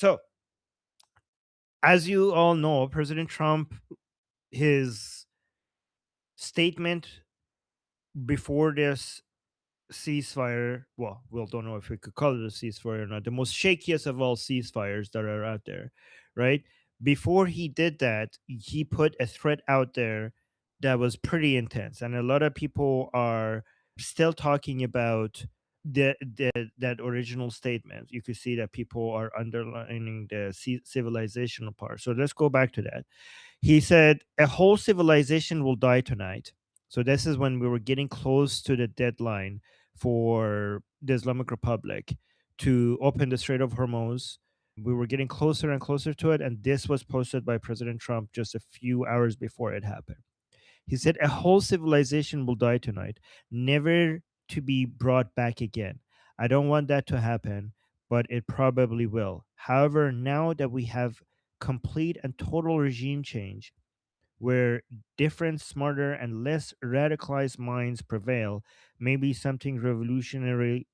So, as you all know, President Trump, his statement before this ceasefire, well, we don't know if we could call it a ceasefire or not, the most shakiest of all ceasefires that are out there, right? Before he did that, he put a threat out there that was pretty intense. And a lot of people are still talking about that original statement. You could see that people are underlining the civilizational part. So let's go back to that. He said, a whole civilization will die tonight. So this is when we were getting close to the deadline for the Islamic Republic to open the Strait of Hormuz. We were getting closer and closer to it. And this was posted by President Trump just a few hours before it happened. He said, a whole civilization will die tonight, never to be brought back again. I don't want that to happen, but it probably will. However, now that we have complete and total regime change, where different, smarter, and less radicalized minds prevail, maybe something revolutionarily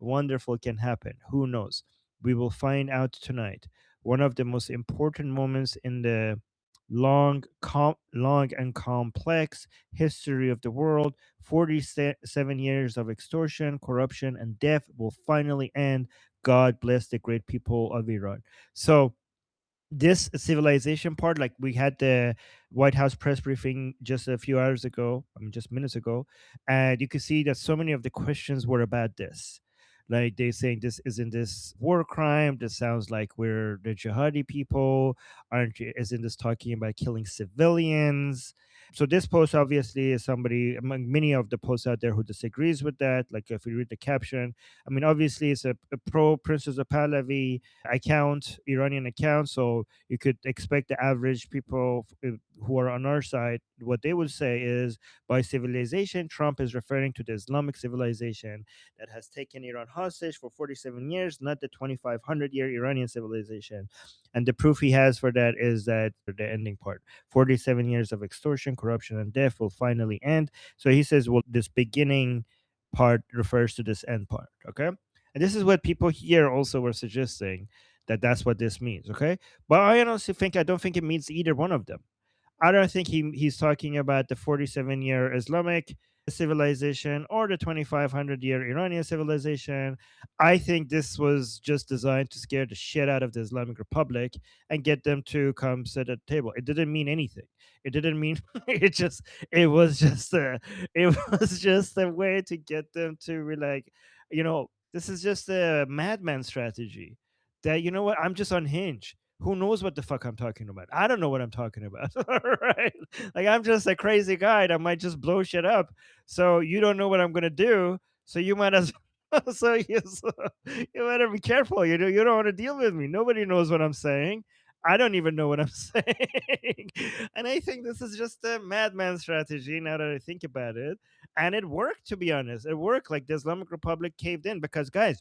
wonderful can happen. Who knows? We will find out tonight. One of the most important moments in the long and complex history of the world. 47 years of extortion, corruption, and death will finally end. God bless the great people of Iran. So this civilization part, like we had the White House press briefing just a few hours ago, I mean just minutes ago, and you could see that so many of the questions were about this. Like they saying, this isn't this war crime, this sounds like we're the jihadi people, aren't you, isn't this talking about killing civilians? So this post obviously is somebody among many of the posts out there who disagrees with that. Like if you read the caption, I mean obviously it's a pro Princess of Pahlavi account, Iranian account. So you could expect the average people who are on our side, what they would say is, by civilization, Trump is referring to the Islamic civilization that has taken Iran hostage for 47 years, not the 2,500-year Iranian civilization. And the proof he has for that is that the ending part, 47 years of extortion, corruption, and death will finally end. So he says, well, this beginning part refers to this end part. Okay. And this is what people here also were suggesting, that that's what this means. Okay. But I honestly think, I don't think it means either one of them. I don't think he's talking about the 47-year Islamic civilization or the 2,500-year Iranian civilization. I think this was just designed to scare the shit out of the Islamic Republic and get them to come sit at the table. It didn't mean anything. It didn't mean it was just a it was just a way to get them to be like, this is just a madman strategy. That, you know what, I'm just unhinged. Who knows what the fuck I'm talking about? I don't know what I'm talking about. Right? Like I'm just a crazy guy that might just blow shit up. So you don't know what I'm gonna do. So you might as so you better be careful. You don't want to deal with me. Nobody knows what I'm saying. I don't even know what I'm saying. And I think this is just a madman strategy now that I think about it. And it worked, to be honest. It worked. Like the Islamic Republic caved in because, guys,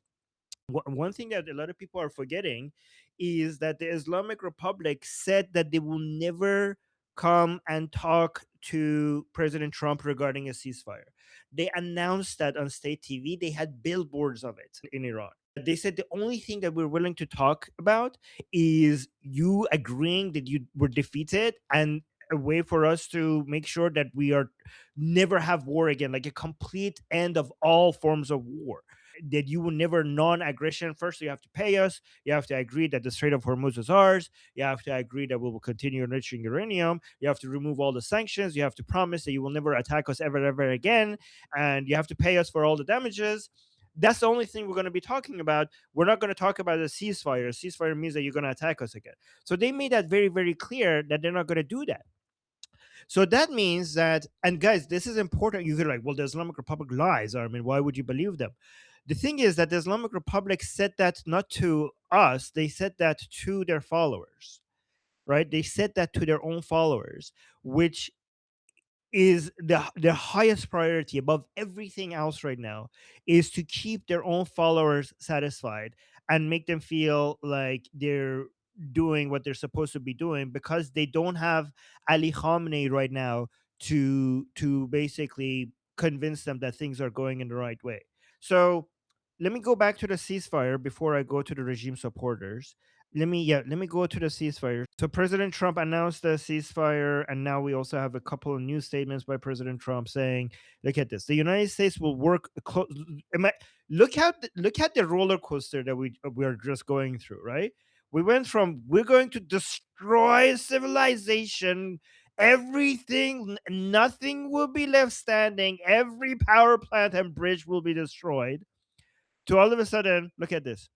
one thing that a lot of people are forgetting is that the Islamic Republic said that they will never come and talk to President Trump regarding a ceasefire. They announced that on state TV. They had billboards of it in Iran. They said the only thing that we're willing to talk about is you agreeing that you were defeated, and a way for us to make sure that we are never have war again, like a complete end of all forms of war, that you will never non-aggression. First, you have to pay us. You have to agree that the Strait of Hormuz is ours. You have to agree that we will continue enriching uranium. You have to remove all the sanctions. You have to promise that you will never attack us ever again, and you have to pay us for all the damages. That's the only thing we're going to be talking about. We're not going to talk about a ceasefire. A ceasefire means that you're going to attack us again. So they made that very, very clear that they're not going to do that. So that means that, and guys, this is important. You could like, well, the Islamic Republic lies. I mean, why would you believe them? The thing is that the Islamic Republic said that not to us, they said that to their followers, right? They said that to their own followers, which is the highest priority above everything else right now, is to keep their own followers satisfied and make them feel like they're doing what they're supposed to be doing, because they don't have Ali Khamenei right now to basically convince them that things are going in the right way. So let me go back to the ceasefire before I go to the regime supporters. Let me go to the ceasefire. So President Trump announced the ceasefire, and now we also have a couple of new statements by President Trump saying, "Look at this: the United States will work. Look at the roller coaster that we are just going through. Right? We went from we're going to destroy civilization." Everything, nothing will be left standing. Every power plant and bridge will be destroyed to all of a sudden, look at this.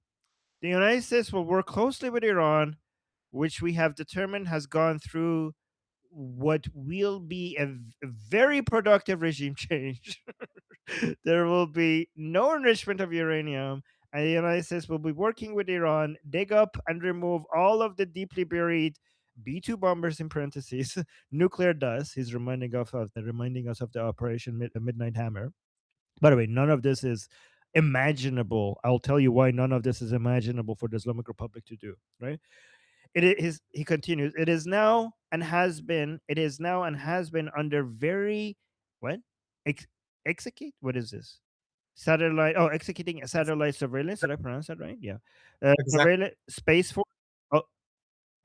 The United States will work closely with Iran, which we have determined has gone through what will be a very productive regime change. There will be no enrichment of uranium, and the United States will be working with Iran, dig up and remove all of the deeply buried B 2 bombers in parentheses, nuclear dust. He's reminding us of the Operation Midnight Hammer. By the way, none of this is imaginable. I'll tell you why none of this is imaginable for the Islamic Republic to do, right? It is, he continues, it is now and has been, it is now and has been under very, what? Ex- execute? What is this? Satellite, oh, executing a satellite surveillance. Did I pronounce that right? Yeah. Exactly. Surveillance, Space Force. Oh,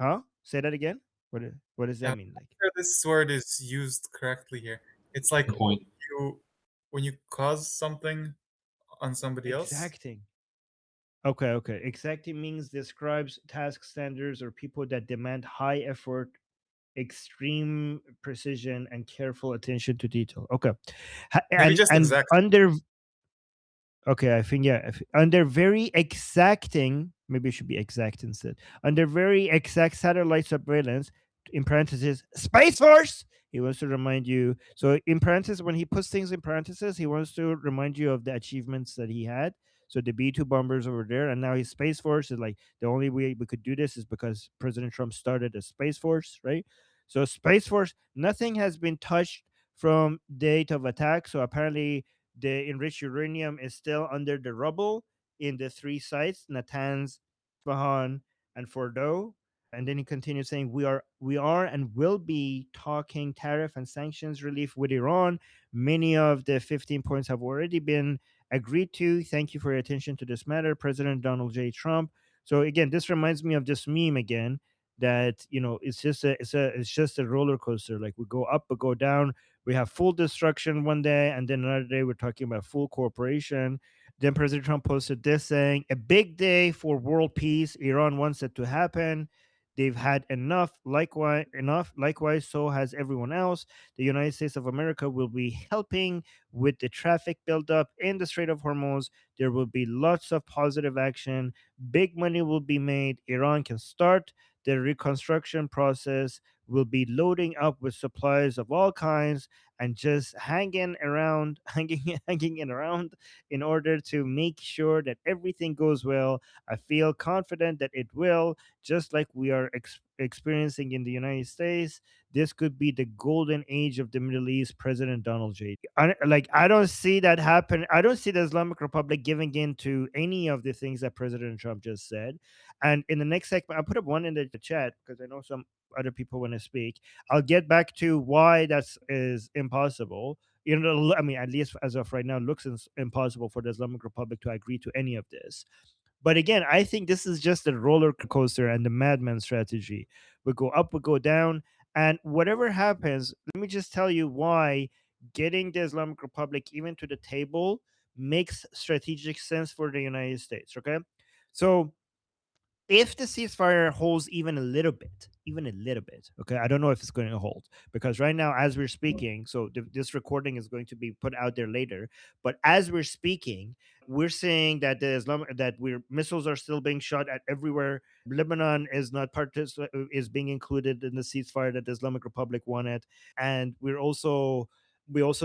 huh? Say that again. What does that I'm mean? not Like, sure this word is used correctly here. It's like Point. you when you cause something on somebody else. exacting. Okay, okay. Exacting means describes task standards or people that demand high effort, extreme precision, and careful attention to detail. Okay, Maybe and just exact. under, okay, I think, yeah, under very exacting, maybe it should be exact instead. Under very exact satellite surveillance, in parentheses, Space Force. He wants to remind you. So in parentheses, when he puts things in parentheses, he wants to remind you of the achievements that he had. So the B 2 bombers over there, and now his Space Force is like the only way we could do this is because President Trump started a Space Force, right? So Space Force, nothing has been touched from date of attack. So apparently the enriched uranium is still under the rubble in the three sites, Natanz, Fahan, and Fordo. And then he continues saying, we are and will be talking tariff and sanctions relief with Iran. Many of the 15 points have already been agreed to. Thank you for your attention to this matter, President Donald J. Trump. So again, this reminds me of this meme again that it's just a roller coaster. Like we go up, we go down, we have full destruction one day, and then another day we're talking about full cooperation. Then President Trump posted this saying, "A big day for world peace. Iran wants it to happen. They've had enough. Likewise, so has everyone else. The United States of America will be helping with the traffic buildup in the Strait of Hormuz. There will be lots of positive action. Big money will be made. Iran can start the reconstruction process. Will be loading up with supplies of all kinds and just hanging around, hanging around in order to make sure that everything goes well. I feel confident that it will, just like we are experiencing in the United States. This could be the golden age of the Middle East." President Donald J. I don't see that happen. I don't see the Islamic Republic giving in to any of the things that President Trump just said. And in the next segment, I'll put up one in the chat because I know some other people want to speak. I'll get back to why that is impossible. I mean, at least as of right now, it looks impossible for the Islamic Republic to agree to any of this. But again, I think this is just a roller coaster and the madman strategy. We go up, we go down, and whatever happens, let me just tell you why getting the Islamic Republic even to the table makes strategic sense for the United States. Okay, so if the ceasefire holds even a little bit, okay, I don't know if it's going to hold because right now, as we're speaking, so this recording is going to be put out there later. But as we're speaking, we're seeing that missiles are still being shot at everywhere. Lebanon is not is being included in the ceasefire that the Islamic Republic wanted, and we also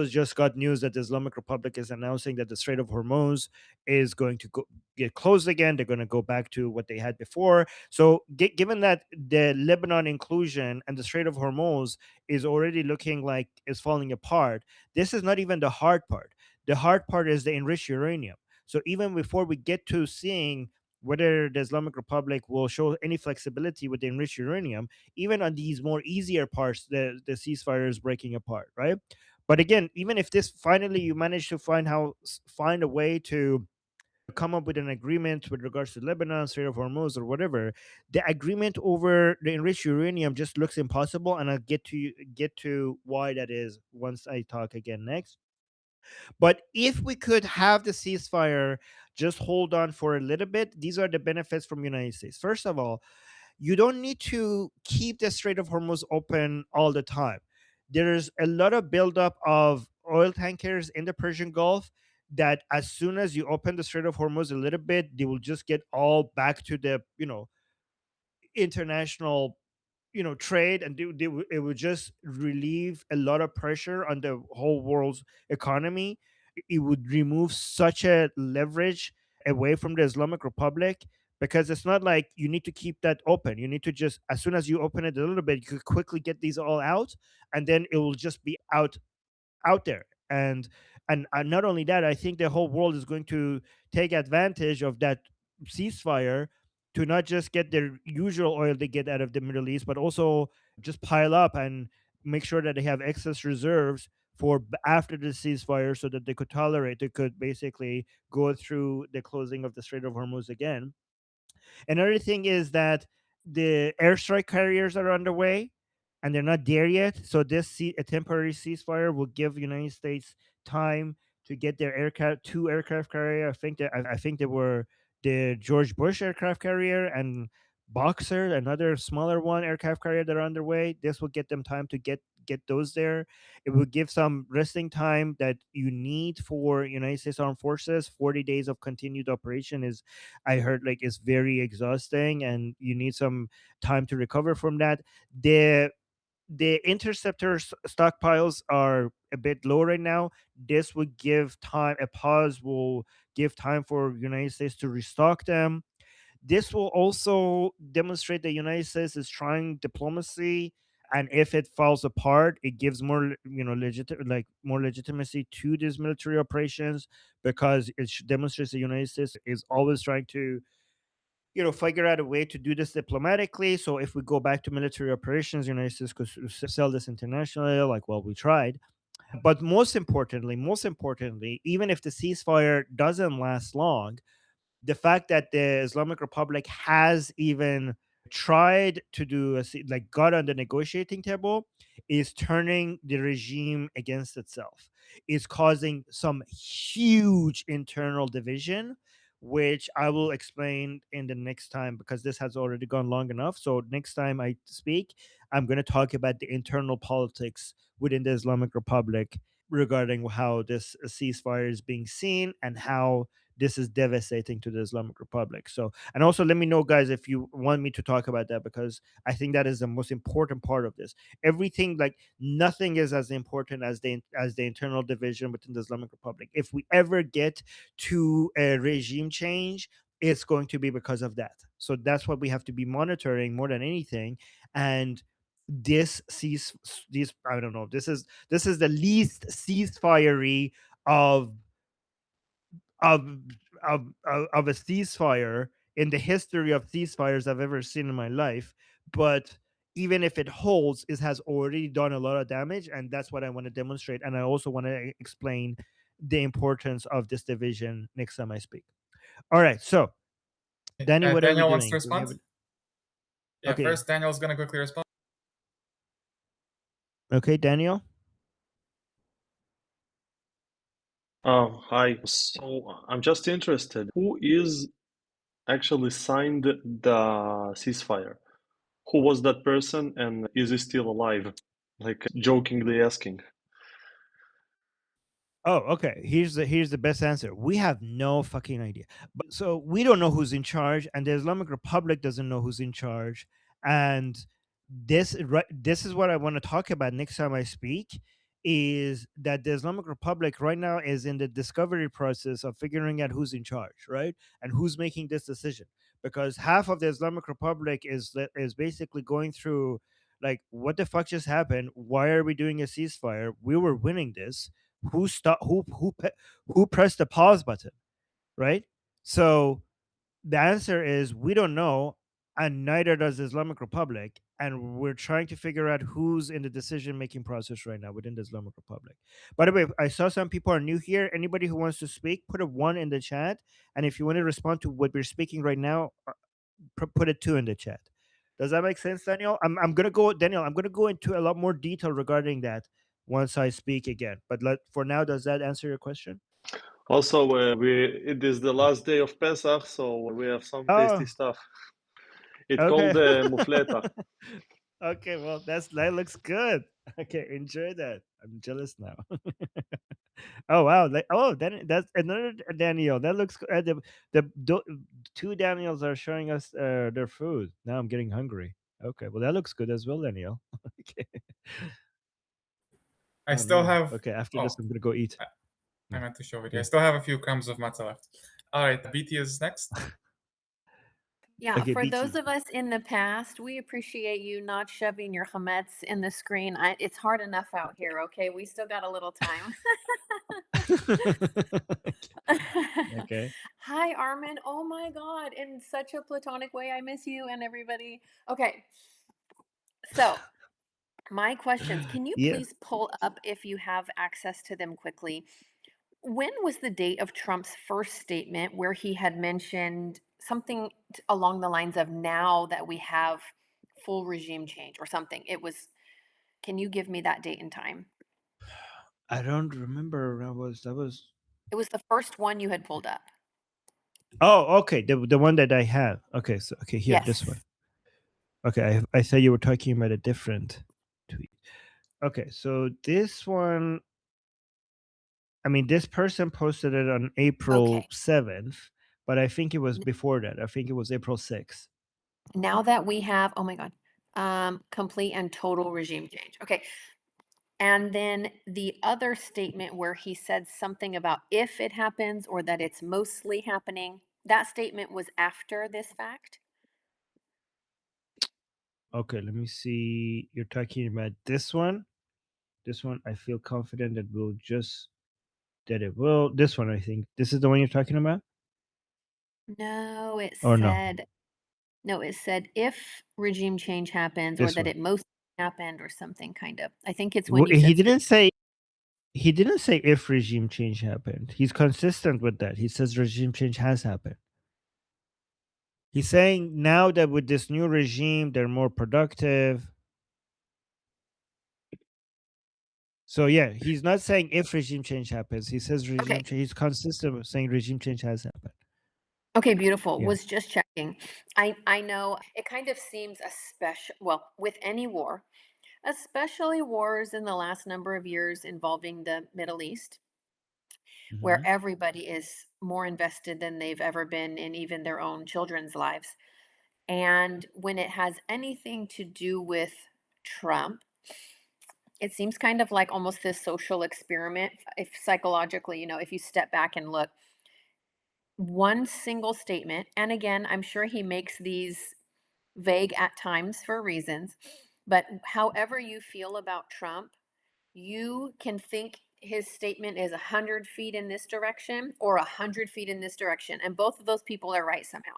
just got news that the Islamic Republic is announcing that the Strait of Hormuz is going to get closed again. They're going to go back to what they had before. So, given that the Lebanon inclusion and the Strait of Hormuz is already looking like it's falling apart, this is not even the hard part. The hard part is the enriched uranium. So, even before we get to seeing whether the Islamic Republic will show any flexibility with the enriched uranium, even on these more easier parts, the ceasefire is breaking apart, right? But again, even if this finally you manage to find a way to come up with an agreement with regards to Lebanon, Strait of Hormuz, or whatever, the agreement over the enriched uranium just looks impossible, and I'll get to why that is once I talk again next. But if we could have the ceasefire just hold on for a little bit, these are the benefits from United States. First of all, you don't need to keep the Strait of Hormuz open all the time. There's a lot of buildup of oil tankers in the Persian Gulf that as soon as you open the Strait of Hormuz a little bit, they will just get all back to the, international, trade, and it would just relieve a lot of pressure on the whole world's economy. It would remove such a leverage away from the Islamic Republic, because it's not like you need to keep that open. You need to just, as soon as you open it a little bit, you could quickly get these all out, and then it will just be out there. And not only that, I think the whole world is going to take advantage of that ceasefire to not just get their usual oil they get out of the Middle East, but also just pile up and make sure that they have excess reserves for after the ceasefire, so that they could basically go through the closing of the Strait of Hormuz again. Another thing is that the airstrike carriers are underway, and they're not there yet. So a temporary ceasefire will give United States time to get their aircraft, two aircraft carrier. I think they were the George Bush aircraft carrier and Boxer, another smaller one aircraft carrier that are underway. This will get them time to get those there. It will give some resting time that you need for United States Armed Forces. 40 days of continued operation is, I heard, like, is very exhausting, and you need some time to recover from that. The interceptor stockpiles are a bit low right now. This would give time. A pause will give time for United States to restock them. This will also demonstrate that United States is trying diplomacy, and if it falls apart, it gives more, more legitimacy to these military operations, because it demonstrates the United States is always trying to, figure out a way to do this diplomatically. So if we go back to military operations, United States could sell this internationally, like, well, we tried. But most importantly, even if the ceasefire doesn't last long, the fact that the Islamic Republic has even tried to like, got on the negotiating table, is turning the regime against itself, is causing some huge internal division, which I will explain in the next time, because this has already gone long enough. So next time I speak, I'm going to talk about the internal politics within the Islamic Republic regarding how this ceasefire is being seen, and how this is devastating to the Islamic Republic. So, and also let me know, guys, if you want me to talk about that, because I think that is the most important part of this. Everything, like, nothing is as important as the internal division within the Islamic Republic. If we ever get to a regime change, it's going to be because of that. So that's what we have to be monitoring more than anything. And this sees these, I don't know, this is the least ceasefire of of of a ceasefire in the history of ceasefires I've ever seen in my life. But even if it holds, it has already done a lot of damage, and that's what I want to demonstrate. And I also want to explain the importance of this division next time I speak. All right, so Danny, what are we Daniel wants to doing? Do we respond. have Yeah, okay? first Daniel's gonna quickly respond. Okay, Daniel. Hi. So I'm just interested, who is actually signed the ceasefire? Who was that person, and is he still alive? Like, jokingly asking. Oh, okay. Here's the best answer. We have no fucking idea. So we don't know who's in charge, and the Islamic Republic doesn't know who's in charge. And this is what I want to talk about next time I speak, is that the Islamic Republic right now is in the discovery process of figuring out who's in charge, right? And who's making this decision. Because half of the Islamic Republic is basically going through, like, what the fuck just happened? Why are we doing a ceasefire? We were winning this. Who pressed the pause button, right? So the answer is we don't know, and neither does the Islamic Republic. and we're trying to figure out who's in the decision-making process right now within the Islamic Republic. By the way, I saw some people are new here. Anybody who wants to speak, put a 1 in the chat, and if you want to respond to what we're speaking right now, put a 2 in the chat. Does that make sense, Daniel? I'm gonna go, Daniel. I'm gonna go into a lot more detail regarding that once I speak again. But for now, does that answer your question? Also, it is the last day of Pesach, so we have some tasty Oh, stuff. It's okay. called mufleta. Okay, well, that looks good. Okay, enjoy that. I'm jealous now. Oh wow! That's another Daniel. That looks good. The two Daniels are showing us their food. Now I'm getting hungry. Okay, well that looks good as well, Daniel. Okay. I Oh still no. have. Okay, after this Oh, I'm gonna go eat. I Yeah. meant to show it. I Yeah. still have a few crumbs of matzah left. All right, BT is next. Yeah, Okay, for those BT. of us in the past, we appreciate you not shoving your chametz in the screen. It's hard enough out here, okay? We still got a little time. Okay. Hi, Armin. Oh my God, in such a platonic way, I miss you and everybody. Okay, so my questions, can you Yeah. please pull up if you have access to them quickly? When was the date of Trump's first statement where he had mentioned something along the lines of now that we have full regime change or something? It was, can you give me that date and time? I don't remember. That was. It was the first one you had pulled up. Oh, okay. The one that I have. Okay, so okay, here, this one. Yes. Okay, I thought you were talking about a different tweet. Okay, so this one, I mean, this person posted it on April Okay. 7th, but I think it was before that. I think it was April 6th. Now that we have, oh my God, complete and total regime change. Okay. And then the other statement where he said something about if it happens or that it's mostly happening, that statement was after this fact. Okay, let me see. You're talking about this one. This one, I feel confident that it will. This one, I think. This is the one you're talking about? No, it Or no? said, no, it said if regime change happens or This that one. it mostly happened or something kind of. I think it's when you He said didn't say if regime change happened. He's consistent with that. He says regime change has happened. He's saying now that with this new regime, they're more productive. So yeah, he's not saying if regime change happens. He says regime change. He's consistent with saying regime change has happened. Okay, beautiful. Yeah. Was just checking. I know it kind of seems well, with any war, especially wars in the last number of years involving the Middle East, where everybody is more invested than they've ever been in even their own children's lives. And when it has anything to do with Trump, it seems kind of like almost this social experiment. If psychologically, if you step back and look, one single statement, and again, I'm sure he makes these vague at times for reasons, but however you feel about Trump, you can think his statement is 100 feet in this direction or 100 feet in this direction, and both of those people are right somehow.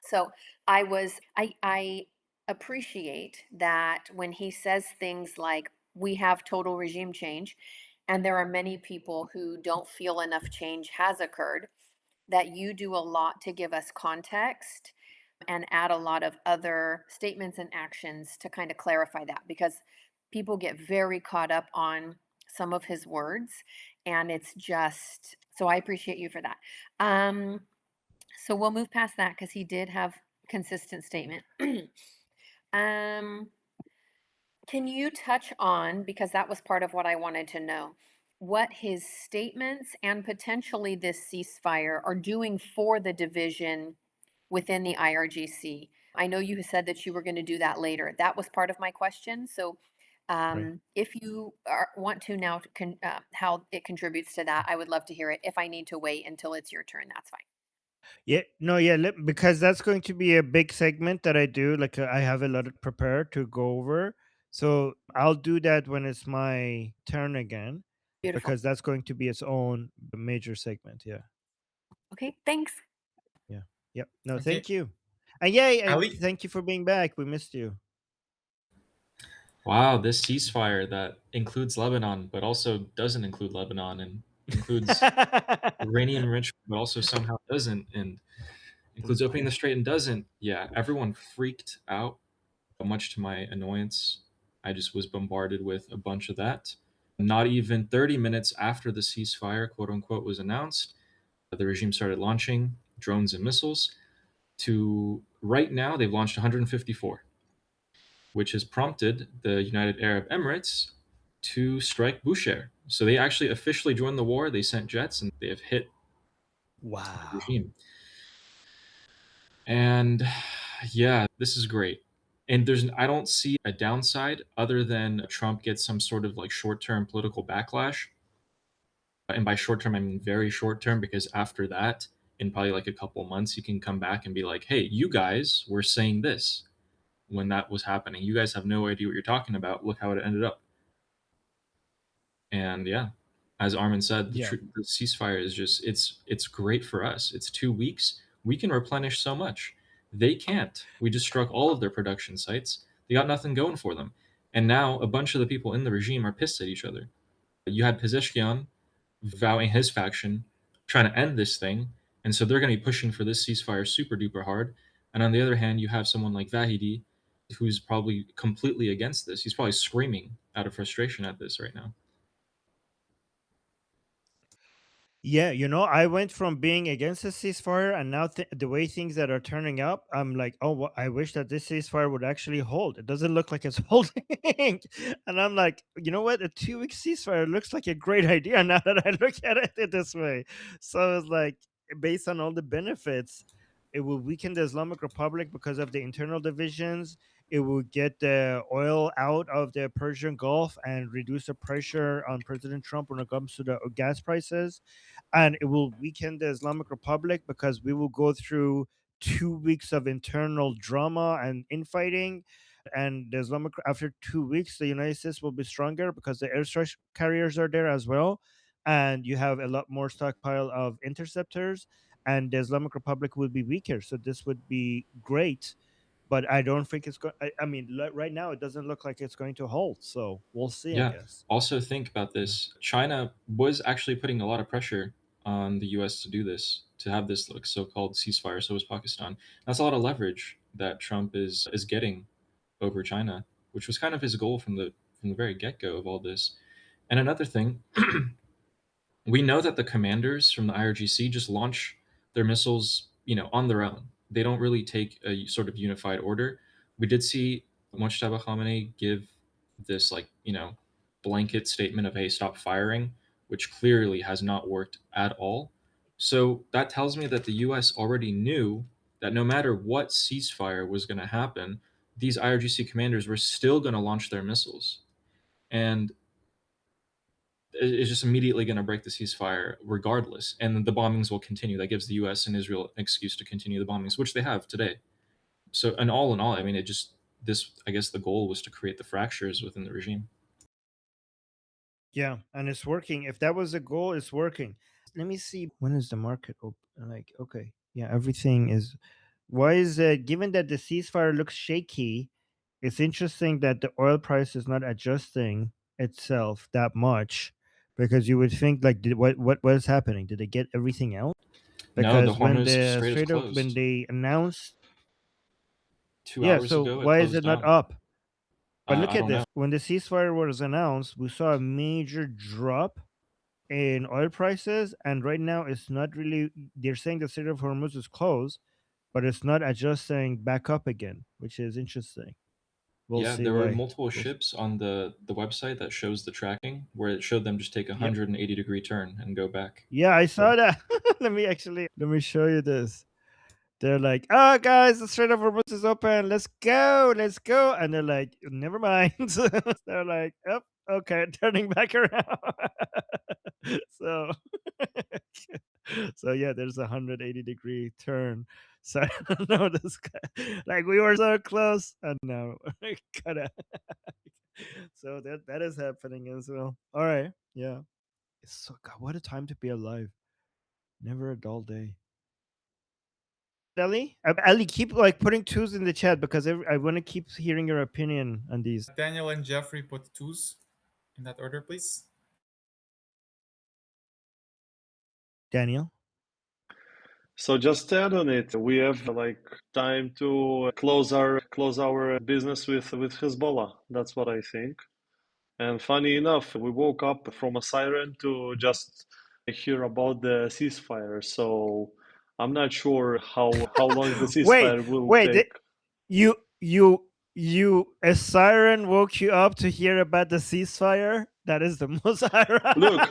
So I appreciate that when he says things like we have total regime change and there are many people who don't feel enough change has occurred, that you do a lot to give us context and add a lot of other statements and actions to kind of clarify that, because people get very caught up on some of his words, and it's just, so I appreciate you for that. So we'll move past that because he did have consistent statement. um can you touch on, because that was part of what I wanted to know, what his statements and potentially this ceasefire are doing for the division within the IRGC? I know you said that you were going to do that later. That was part of my question. So Right. if you want to now, how it contributes to that, I would love to hear it. If I need to wait until it's your turn, that's fine. Yeah, no, yeah, because that's going to be a big segment that I do. Like I have a lot prepared to go over, so I'll do that when it's my turn again, Beautiful. because that's going to be its own major segment. Yeah, Okay, thanks. yeah, yep. No, Okay, thank you, and yay, and Ali. thank you for being back. We missed you. Wow, this ceasefire that includes Lebanon, but also doesn't include Lebanon, and includes uranium enrichment, but also somehow doesn't, and includes opening the strait and doesn't. Yeah, everyone freaked out, much to my annoyance. I just was bombarded with a bunch of that. Not even 30 minutes after the ceasefire, quote unquote, was announced, the regime started launching drones and missiles. To right now, they've launched 154, which has prompted the United Arab Emirates to strike Bushehr. So they actually officially joined the war. They sent jets and they have hit the Wow. regime. And yeah, this is great. And I don't see a downside other than Trump gets some sort of like short-term political backlash. And by short term, I mean very short term, because after that, in probably like a couple months, he can come back and be like, hey, you guys were saying this when that was happening. You guys have no idea what you're talking about. Look how it ended up. And yeah, as Armin said, the ceasefire is just it's great for us. It's 2 weeks. We can replenish so much. They can't. We just struck all of their production sites. They got nothing going for them. And now a bunch of the people in the regime are pissed at each other. You had Pezeshkian vowing his faction, trying to end this thing, and so they're going to be pushing for this ceasefire super duper hard. And on the other hand, you have someone like Vahidi, who's probably completely against this. He's probably screaming out of frustration at this right now. Yeah, I went from being against the ceasefire, and now the way things that are turning up, I'm like, oh, I wish that this ceasefire would actually hold. It doesn't look like it's holding, and I'm like, you know what? A 2 week ceasefire looks like a great idea now that I look at it this way. So it's like, based on all the benefits, it will weaken the Islamic Republic because of the internal divisions. It will get the oil out of the Persian Gulf and reduce the pressure on President Trump when it comes to the gas prices, and it will weaken the Islamic Republic because we will go through 2 weeks of internal drama and infighting. And the after 2 weeks, the United States will be stronger because the airstrike carriers are there as well, and you have a lot more stockpile of interceptors, and the Islamic Republic will be weaker. So this would be great, but I don't think it's going. I mean, right now it doesn't look like it's going to hold. So we'll see, I Yeah. guess. Also, think about this. China was actually putting a lot of pressure on the US to do this, to have this like so-called ceasefire. So was Pakistan. That's a lot of leverage that Trump is getting over China, which was kind of his goal from the very get-go of all this. And another thing, we know that the commanders from the IRGC just launch their missiles, on their own. They don't really take a sort of unified order. We did see Mojtaba Khamenei give this blanket statement of, hey, stop firing, which clearly has not worked at all. So that tells me that the US already knew that no matter what ceasefire was going to happen, these IRGC commanders were still going to launch their missiles. And is just immediately going to break the ceasefire regardless, and the bombings will continue. That gives the U.S. and Israel an excuse to continue the bombings, which they have today. So, and all in all, I mean, I guess the goal was to create the fractures within the regime. Yeah, and it's working. If that was the goal, it's working. Let me see, when is the market open? Like, okay, yeah, everything is. Why is it? Given that the ceasefire looks shaky, it's interesting that the oil price is not adjusting itself that much, because you would think like, what is happening? Did they get everything out? No, the Because when Hormuz the Strait is when closed. they announced, Two yeah, hours so ago, it why is closed it not down. up? But look I at don't know. this. When the ceasefire was announced, we saw a major drop in oil prices, and right now it's not really. They're saying the Strait of Hormuz is closed, but it's not adjusting back up again, which is interesting. We'll Yeah, see there were why. multiple ships on the website that shows the tracking where it showed them just take a Yep. 180-degree turn and go back. Yeah, I So saw that. Let me show you this. They're like, "Oh, guys, the Strait of Hormuz is open. Let's go, let's go." And they're like, "Never mind." They're like, "Oh, okay, turning back around." So, so yeah, there's a 180-degree turn. So I don't know this guy. Like, we were so close, and now kind of. So that is happening as well. All right, yeah. It's so, God, what a time to be alive. Never a dull day. Ali? Ali, keep like putting twos in the chat because I want to keep hearing your opinion on these. Daniel and Jeffrey put twos in that order, please. Daniel? So just to add on it, we have like time to close our business with Hezbollah. That's what I think. And funny enough, we woke up from a siren to just hear about the ceasefire. So I'm not sure how long the ceasefire will take. A siren woke you up to hear about the ceasefire? That is the most ironic.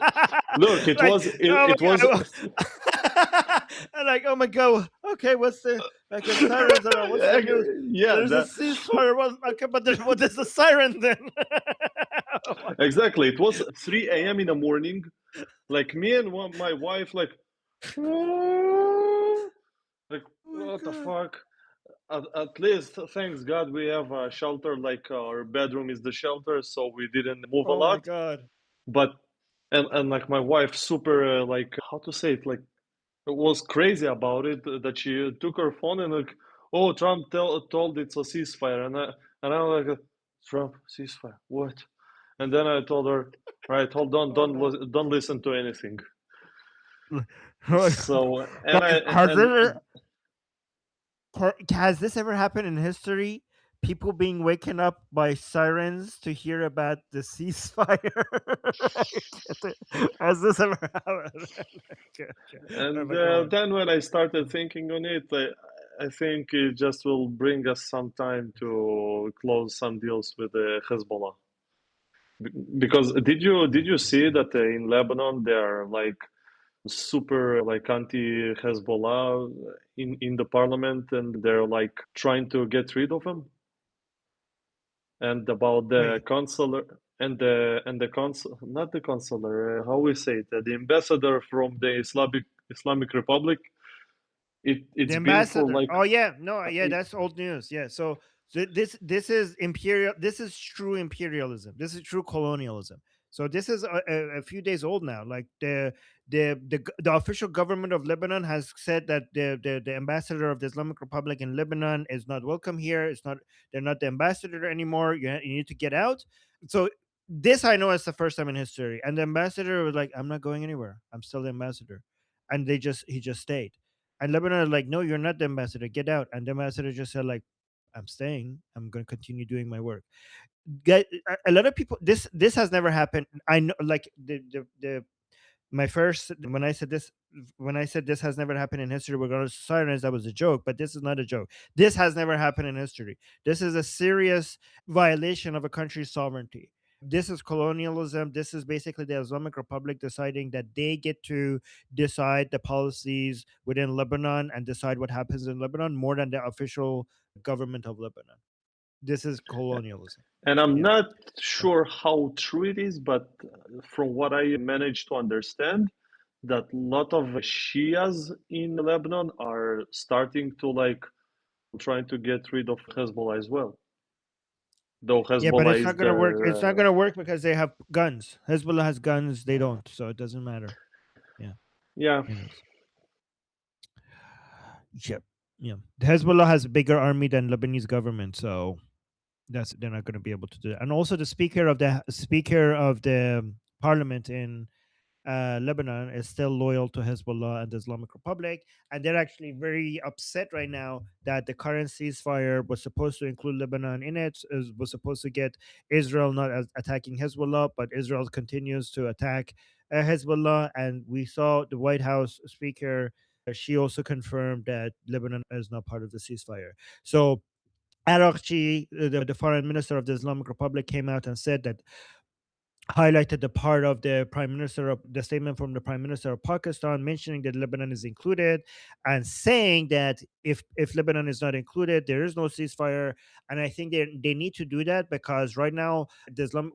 Look, it was and like, oh my god, okay, what's the like the sirens are on, what's the news? Yeah, there's a ceasefire. Okay, but what is the siren then? Exactly. It was 3 a.m. in the morning. Like me and my wife, like what the fuck? At least, thanks God, we have a shelter. Like our bedroom is the shelter, so we didn't move a lot. Oh my god! But and like my wife, super like how to say it, like was crazy about it. That she took her phone and like, oh, Trump told it's a ceasefire, and I was like, Trump ceasefire, what? And then I told her, right, hold on, don't listen to anything. So has this ever happened in history? People being waken up by sirens to hear about the ceasefire. Has this ever happened? And then when I started thinking on it, I think it just will bring us some time to close some deals with Hezbollah. Because did you see that in Lebanon they are like super like anti-Hezbollah in the parliament, and they're like trying to get rid of them? And about the consular and the consul, not the consular, how we say it, the ambassador from the Islamic Republic. It's the been for like that's old news. So this is imperial. This is true imperialism. This is true colonialism. So this is a few days old now. Like the official government of Lebanon has said that the ambassador of the Islamic Republic in Lebanon is not welcome here. They're not the ambassador anymore. You need to get out. So this I know is the first time in history. And the ambassador was like, I'm not going anywhere. I'm still the ambassador. And he just stayed. And Lebanon is like, no, you're not the ambassador. Get out. And the ambassador just said, like, I'm staying. I'm going to continue doing my work. A lot of people. This has never happened. I know, like my first when I said this has never happened in history. Regardless of sirens, that was a joke, but this is not a joke. This has never happened in history. This is a serious violation of a country's sovereignty. This is colonialism. This is basically the Islamic Republic deciding that they get to decide the policies within Lebanon and decide what happens in Lebanon more than the official government of Lebanon. This is colonialism. And I'm not sure how true it is, but from what I managed to understand, that a lot of Shias in Lebanon are starting to like trying to get rid of Hezbollah as well. Though Hezbollah but it's not going to work. It's not going to work because they have guns. Hezbollah has guns. They don't, so it doesn't matter. Yeah. Hezbollah has a bigger army than Lebanese government, so they're not going to be able to do that. And also, the speaker of the parliament in Lebanon is still loyal to Hezbollah and the Islamic Republic, and they're actually very upset right now that the current ceasefire was supposed to include Lebanon in it, was supposed to get Israel not attacking Hezbollah, but Israel continues to attack Hezbollah. And we saw the White House speaker, she also confirmed that Lebanon is not part of the ceasefire. So IRGC, the foreign minister of the Islamic Republic, came out and said that, highlighted the part of the statement from the prime minister of Pakistan mentioning that Lebanon is included, and saying that if Lebanon is not included, there is no ceasefire. And I think they need to do that, because right now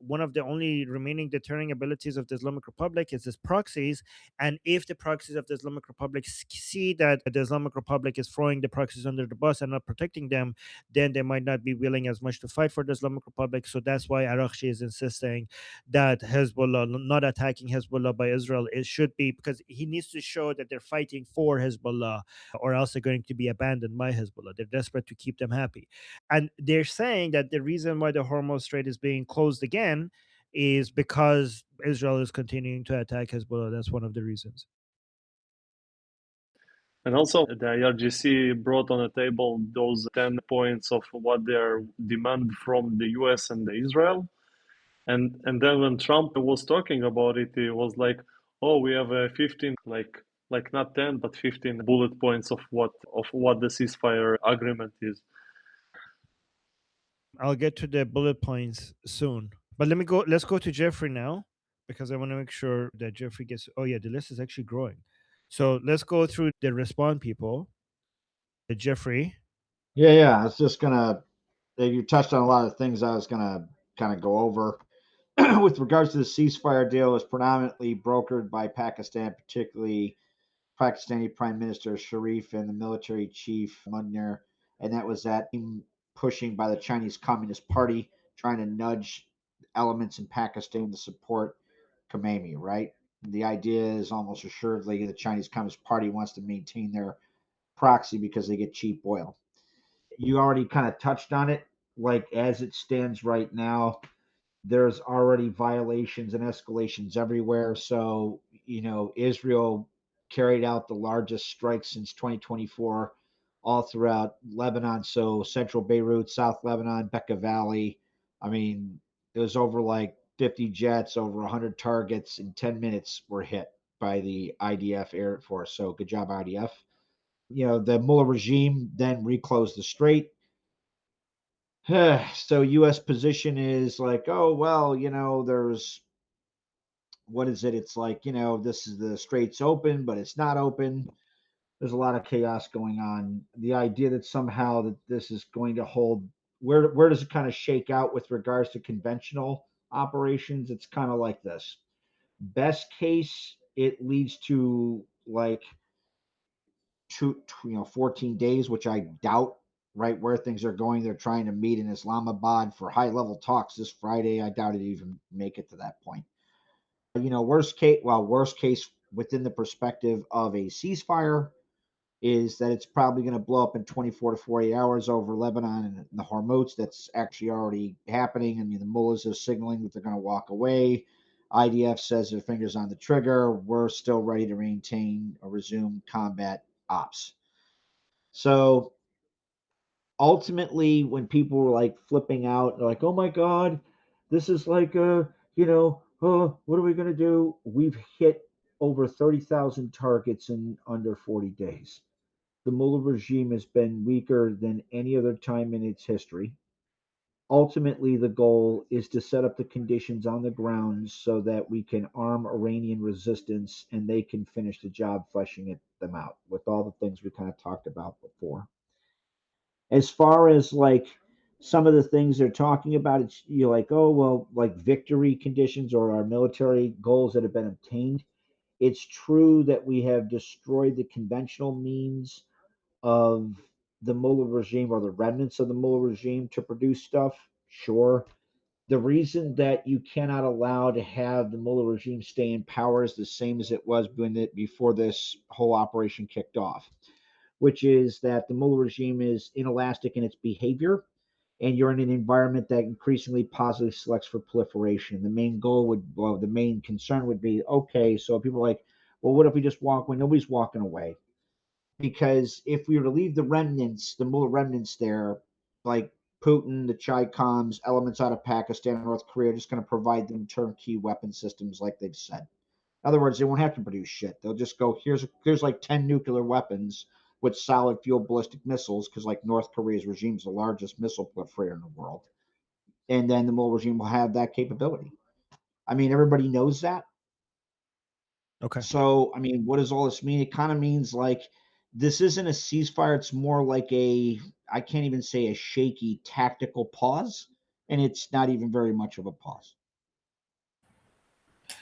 one of the only remaining deterring abilities of the Islamic Republic is its proxies. And if the proxies of the Islamic Republic see that the Islamic Republic is throwing the proxies under the bus and not protecting them, then they might not be willing as much to fight for the Islamic Republic. So that's why IRGC is insisting that that Hezbollah, not attacking Hezbollah by Israel, it should be because he needs to show that they're fighting for Hezbollah, or else they're going to be abandoned by Hezbollah. They're desperate to keep them happy. And they're saying that the reason why the Hormuz Strait is being closed again is because Israel is continuing to attack Hezbollah. That's one of the reasons. And also, the IRGC brought on the table those 10 points of what their demand from the US and the Israel. And then when Trump was talking about it, he was like, "Oh, we have 15, like not 10, but 15 bullet points of what the ceasefire agreement is." I'll get to the bullet points soon. But let's go to Jeffrey now, because I want to make sure that Jeffrey gets. Oh yeah, the list is actually growing. So let's go through the respond people. Jeffrey. Yeah. I was just gonna. You touched on a lot of things I was gonna kind of go over. With regards to the ceasefire deal, is predominantly brokered by Pakistan, particularly Pakistani Prime Minister Sharif and the military chief Madman, and that was that pushing by the Chinese Communist Party, trying to nudge elements in Pakistan to support Khamenei, right? The idea is almost assuredly the Chinese Communist Party wants to maintain their proxy because they get cheap oil. You already kind of touched on it. Like as it stands right now, there's already violations and escalations everywhere. So, Israel carried out the largest strikes since 2024 all throughout Lebanon. So, central Beirut, South Lebanon, Bekaa Valley. I mean, it was over like 50 jets, over 100 targets in 10 minutes were hit by the IDF Air Force. So, good job, IDF. The Mullah regime then reclosed the strait. So U.S. position is like, oh well, there's what is it? It's like this is the straits open, but it's not open. There's a lot of chaos going on. The idea that somehow that this is going to hold, where does it kind of shake out with regards to conventional operations? It's kind of like this. Best case, it leads to like 14 days, which I doubt. Right where things are going, they're trying to meet in Islamabad for high level talks this Friday. I doubt it even make it to that point. Worst case within the perspective of a ceasefire is that it's probably going to blow up in 24 to 48 hours over Lebanon and the Hormuz. That's actually already happening. I mean, the mullahs are signaling that they're going to walk away. IDF says their fingers on the trigger. We're still ready to maintain or resume combat ops. So ultimately, when people were like flipping out, they're like, "Oh my God, this is like what are we gonna do?" We've hit over 30,000 targets in under 40 days. The Mullah regime has been weaker than any other time in its history. Ultimately, the goal is to set up the conditions on the ground so that we can arm Iranian resistance and they can finish the job fleshing them out with all the things we kind of talked about before. As far as like some of the things they're talking about, it's you're like, oh well, like victory conditions or our military goals that have been obtained. It's true that we have destroyed the conventional means of the Mullah regime or the remnants of the Mullah regime to produce stuff. Sure. The reason that you cannot allow to have the Mullah regime stay in power is the same as it was before this whole operation kicked off, which is that the Mullah regime is inelastic in its behavior, and you're in an environment that increasingly positively selects for proliferation. The main concern would be, okay, so people are like, well, what if we just walk away? Nobody's walking away. Because if we were to leave the remnants, the Mullah remnants there, like Putin, the Chi-Coms, elements out of Pakistan and North Korea, are just going to provide them turnkey weapon systems like they've said. In other words, they won't have to produce shit. They'll just go, here's like 10 nuclear weapons with solid fuel ballistic missiles, because like North Korea's regime is the largest missile proliferator in the world. And then the Mullah regime will have that capability. I mean, everybody knows that. Okay. So, I mean, what does all this mean? It kind of means like this isn't a ceasefire. It's more like I can't even say a shaky tactical pause. And it's not even very much of a pause.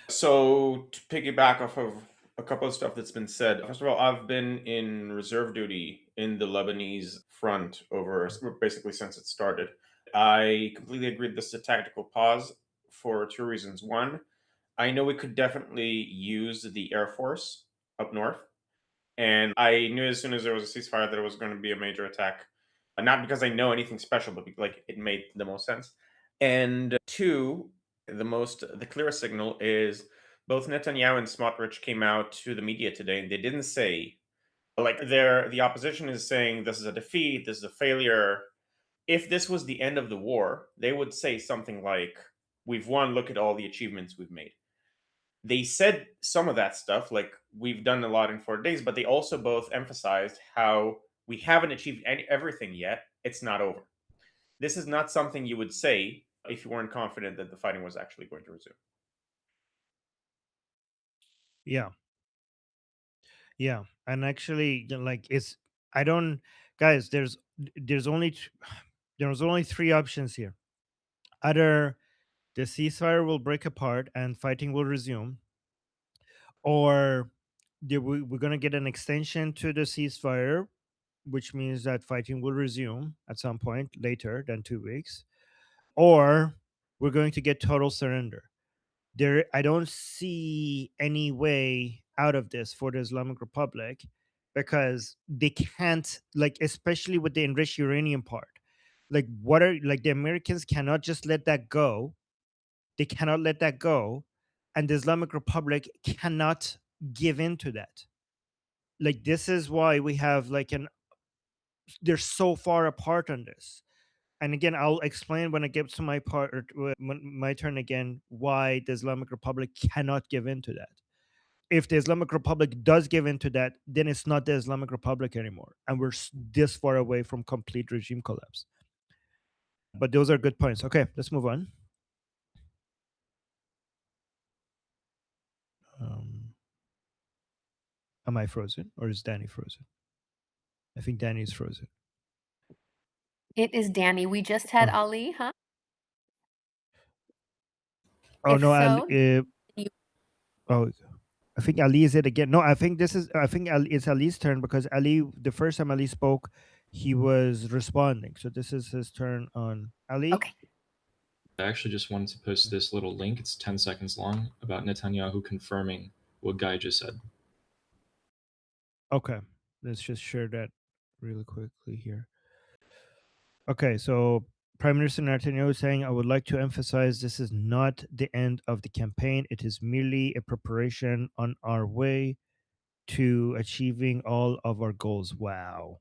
So to piggyback off of a couple of stuff that's been said, first of all, I've been in reserve duty in the Lebanese front over basically since it started. I completely agree this is a tactical pause for two reasons. One, I know we could definitely use the Air Force up north. And I knew as soon as there was a ceasefire that it was going to be a major attack. Not because I know anything special, but like it made the most sense. And two, the clearest signal is both Netanyahu and Smotrich came out to the media today and they didn't say, like, the opposition is saying this is a defeat, this is a failure. If this was the end of the war, they would say something like, we've won, look at all the achievements we've made. They said some of that stuff, like we've done a lot in 4 days, but they also both emphasized how we haven't achieved everything yet. It's not over. This is not something you would say if you weren't confident that the fighting was actually going to resume. Yeah. Yeah. And actually, like, I don't, guys, there's only, there's only three options here. Either the ceasefire will break apart and fighting will resume, or we're going to get an extension to the ceasefire, which means that fighting will resume at some point later than 2 weeks, or we're going to get total surrender. I don't see any way out of this for the Islamic Republic, because they can't, like, especially with the enriched uranium part, like, the Americans cannot just let that go. They cannot let that go, and the Islamic Republic cannot give in to that. Like, this is why we have they're so far apart on this. And again, I'll explain when it gets to my part, or my turn again, why the Islamic Republic cannot give in to that. If the Islamic Republic does give in to that, then it's not the Islamic Republic anymore, and we're this far away from complete regime collapse. But those are good points. Okay, let's move on. Am I frozen, or is Danny frozen? I think Danny is frozen. It is Danny. We just had Oh. Ali, huh? Oh If no, so, I think Ali is it again. No, I think it's Ali's turn, because Ali, the first time Ali spoke, he was responding. So this is his turn on Ali. okay. I actually just wanted to post this little link. It's 10 seconds long about Netanyahu confirming what Guy just said. Okay, let's just share that really quickly here. Okay, so Prime Minister Netanyahu is saying, I would like to emphasize this is not the end of the campaign. It is merely a preparation on our way to achieving all of our goals. Wow.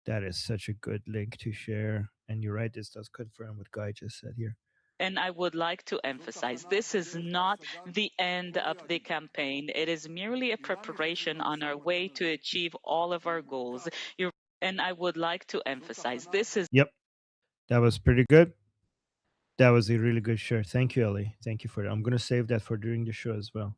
That is such a good link to share. And you're right, this does confirm what Guy just said here. And I would like to emphasize, this is not the end of the campaign. It is merely a preparation on our way to achieve all of our goals. And I would like to emphasize, this is... Yep, that was pretty good. That was a really good share. Thank you, Ellie. Thank you for that. I'm going to save that for during the show as well.